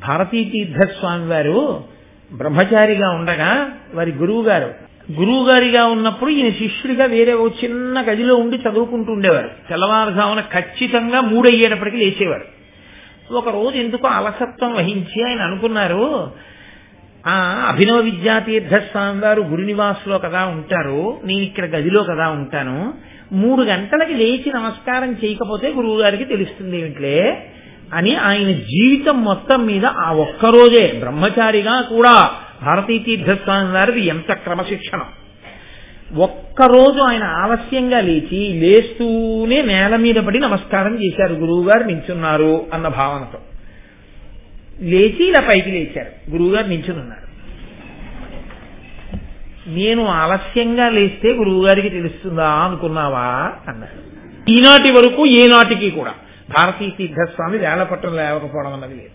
భారతీ తీర్థస్వామి వారు బ్రహ్మచారిగా ఉండగా వారి గురువుగారిగా ఉన్నప్పుడు ఈయన శిష్యుడిగా వేరే ఓ చిన్న గదిలో ఉండి చదువుకుంటూ ఉండేవారు. తెల్లవారుజామున ఖచ్చితంగా 3 అయ్యేటప్పటికి లేచేవారు. ఒక రోజు ఎందుకో అలసత్వం వహించి ఆయన అనుకున్నారు, అభినవ విద్యాతీర్థస్వామి వారు గురునివాసులో కదా ఉంటారు, నేను ఇక్కడ గదిలో కదా ఉంటాను, 3 గంటలకి లేచి నమస్కారం చేయకపోతే గురువు గారికి తెలుస్తుంది ఏమిట్లే అని ఆయన జీవితం మొత్తం మీద ఆ ఒక్కరోజే బ్రహ్మచారిగా కూడా భారతీ తీర్థస్వామి వారిది ఎంత క్రమశిక్షణ. ఒక్కరోజు ఆయన ఆలస్యంగా లేస్తూనే నేల మీద పడి నమస్కారం చేశారు, గురువు గారు నించున్నారు అన్న భావనతో లేచి ఇలా పైకి లేచారు, గురువు గారు నించునున్నారు. నేను ఆలస్యంగా లేస్తే గురువు గారికి తెలుస్తుందా అనుకున్నావా అన్నారు. ఈనాటి వరకు ఏనాటికి కూడా భారతీ తీర్థస్వామి వేళపట్టం లేవకపోవడం అన్నది లేదు.